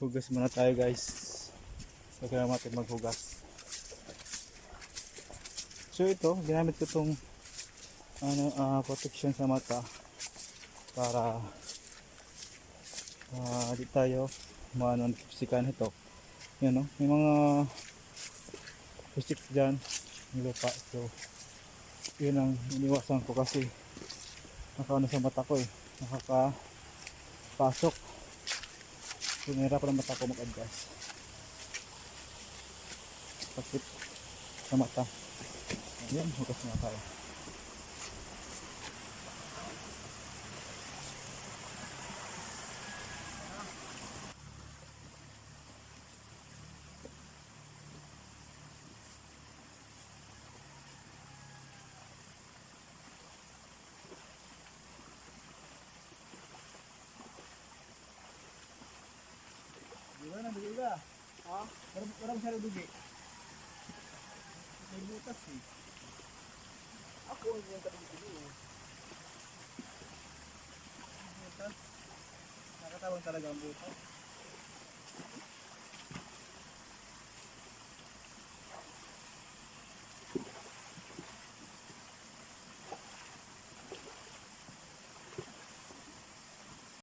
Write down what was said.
Hugas muna tayo guys. So kailangan natin maghugas. So ito, ginamit ko itong protection sa mata para di tayo maano ng pisikan ito. Yan, no? May mga pisik dyan ng lupa. So yun ang iniwasan ko kasi nakaano sa mata ko eh. Nakakapasok. Pinahirap ng mata ko mag-adjust. Sakit sa mata. Ayan, hugas na tayo. Gimana dugi ka? Ha? Parang masyado dugi. May butas eh. Ako ang yung tabi dugi. Butas? Nakatawang talaga ang butas.